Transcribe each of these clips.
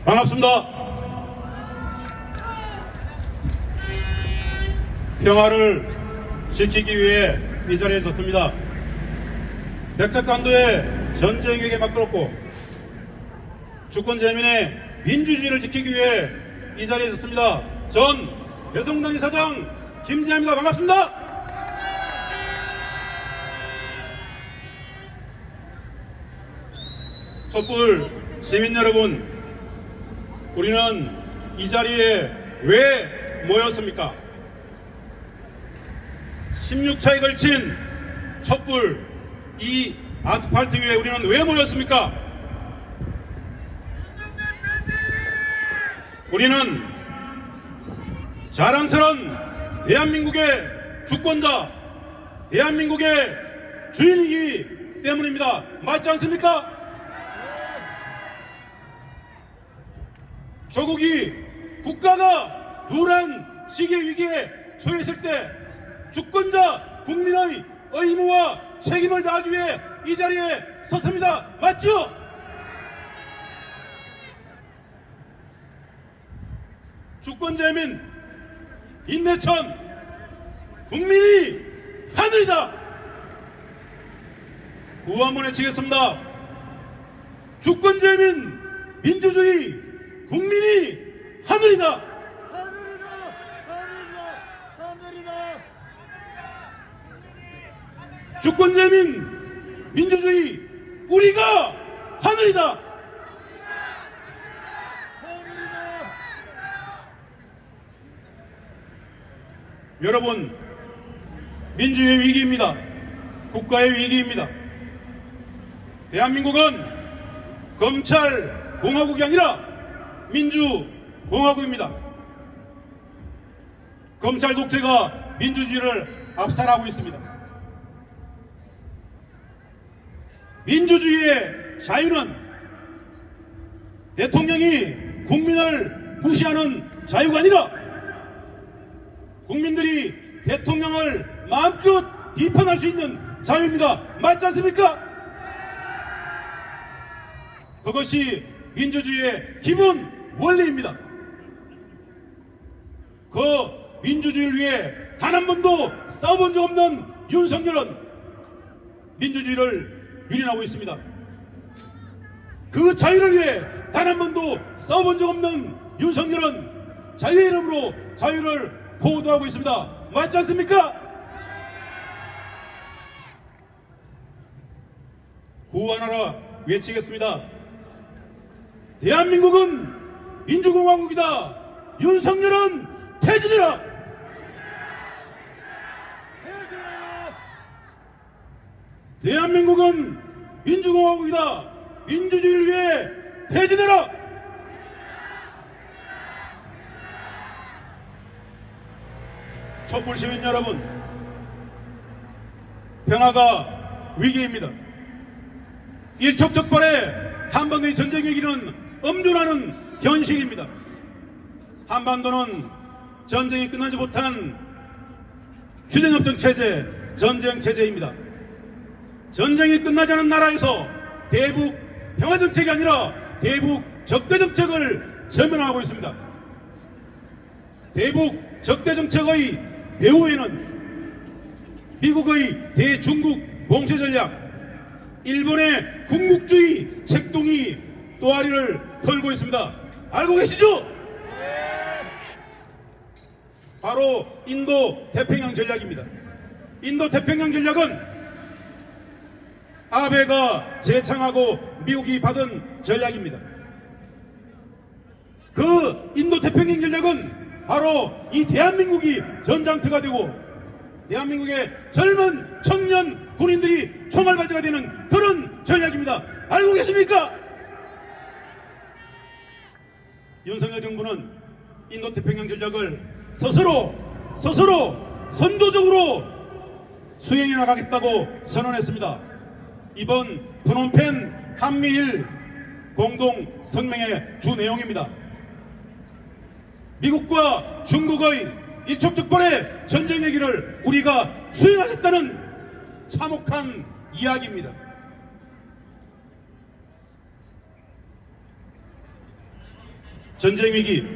반갑습니다. 평화를 지키기 위해 이 자리에 섰습니다. 백작간도의 전쟁에게 맞들었고 주권 재민의 민주주의를 지키기 위해 이 자리에 섰습니다. 전 배성당 이사장 김지아입니다. 반갑습니다. 촛불 시민 여러분, 우리는 이 자리에 왜 모였습니까? 16차에 걸친 촛불 이 아스팔트 위에 우리는 왜 모였습니까? 우리는 자랑스러운 대한민국의 주권자, 대한민국의 주인이기 때문입니다. 맞지 않습니까? 조국이 국가가 노란 시계 위기에 처했을 때 주권자 국민의 의무와 책임을 다하기 위해 이 자리에 섰습니다. 맞죠? 주권자민 인내천 국민이 하늘이다. 구호 한번 외치겠습니다. 주권자민 민주주의 국민이 하늘이다. 하늘이다! 하늘이다! 하늘이다! 주권자민 민주주의 우리가 하늘이다. 하늘이다! 여러분, 민주주의 위기입니다. 국가의 위기입니다. 대한민국은 검찰 공화국이 아니라 민주공화국입니다. 검찰 독재가 민주주의를 압살하고 있습니다. 민주주의의 자유는 대통령이 국민을 무시하는 자유가 아니라 국민들이 대통령을 마음껏 비판할 수 있는 자유입니다. 맞지 않습니까? 그것이 민주주의의 기본 원리입니다. 그 민주주의를 위해 단 한 번도 싸워본 적 없는 윤석열은 민주주의를 유린하고 있습니다. 그 자유를 위해 단 한 번도 싸워본 적 없는 윤석열은 자유의 이름으로 자유를 보호하고 있습니다. 맞지 않습니까? 구호하나라 외치겠습니다. 대한민국은 민주공화국이다. 윤석열은 퇴진해라. 퇴진해라! 대한민국은 민주공화국이다. 민주주의를 위해 퇴진해라. 촛불 시민 여러분, 평화가 위기입니다. 일촉즉발의 한반도의 전쟁 위기는 엄존하는 현실입니다. 한반도는 전쟁이 끝나지 못한 휴전협정 체제, 전쟁 체제입니다. 전쟁이 끝나지 않은 나라에서 대북 평화정책이 아니라 대북 적대정책을 전면하고 있습니다. 대북 적대정책의 배후에는 미국의 대중국 봉쇄전략, 일본의 군국주의 책동이 또아리를 털고 있습니다. 알고 계시죠? 바로 인도 태평양 전략입니다. 인도 태평양 전략은 아베가 제창하고 미국이 받은 전략입니다. 그 인도 태평양 전략은 바로 이 대한민국이 전장터가 되고 대한민국의 젊은 청년 군인들이 총알바지가 되는 그런 전략입니다. 알고 계십니까? 윤석열 정부는 인도태평양 전략을 스스로 선도적으로 수행해 나가겠다고 선언했습니다. 이번 프놈펜 한미일 공동 성명의 주 내용입니다. 미국과 중국의 일촉즉발의 전쟁 얘기를 우리가 수행하겠다는 참혹한 이야기입니다. 전쟁 위기,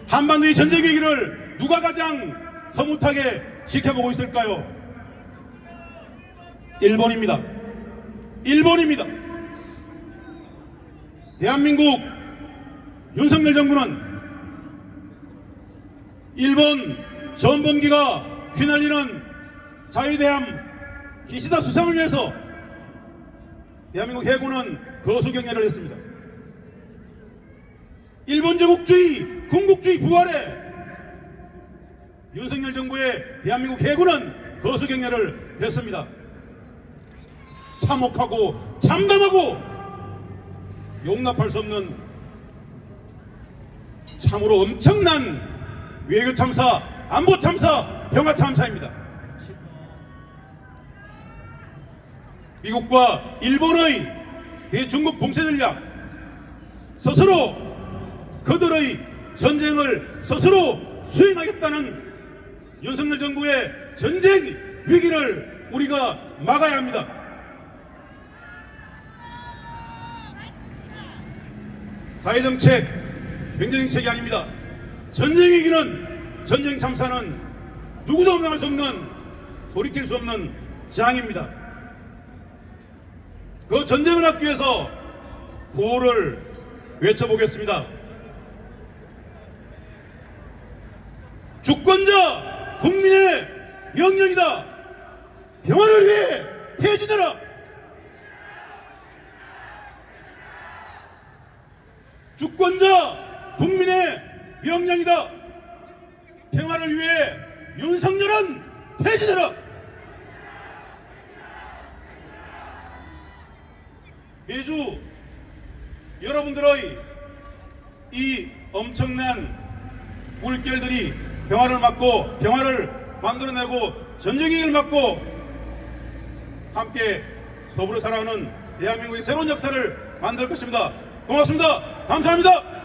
한반도의 전쟁 위기를 누가 가장 허무하게 지켜보고 있을까요? 일본입니다. 일본입니다. 대한민국 윤석열 정부는 일본 전범기가 휘날리는 자유대함 기시다 수상을 위해서 대한민국 해군은 거수경례를 했습니다. 일본 제국주의, 군국주의 부활에 윤석열 정부의 대한민국 해군은 거수경례를 했습니다. 참혹하고 참담하고 용납할 수 없는 참으로 엄청난 외교 참사, 안보 참사, 평화 참사입니다. 미국과 일본의 대중국 봉쇄 전략, 스스로 그들의 전쟁을 스스로 수행하겠다는 윤석열 정부의 전쟁 위기를 우리가 막아야 합니다. 사회정책, 경제정책이 아닙니다. 전쟁 위기는, 전쟁 참사는 누구도 감당할 수 없는, 돌이킬 수 없는 재앙입니다. 그 전쟁을 막기 위해서 구호를 외쳐보겠습니다. 주권자 국민의 명령이다. 평화를 위해 퇴진하라. 주권자 국민의 명령이다. 평화를 위해 윤석열은 퇴진하라. 매주 여러분들의 이 엄청난 물결들이 평화를 막고 평화를 만들어내고 전쟁위기를 막고 함께 더불어 살아가는 대한민국의 새로운 역사를 만들 것입니다. 고맙습니다. 감사합니다.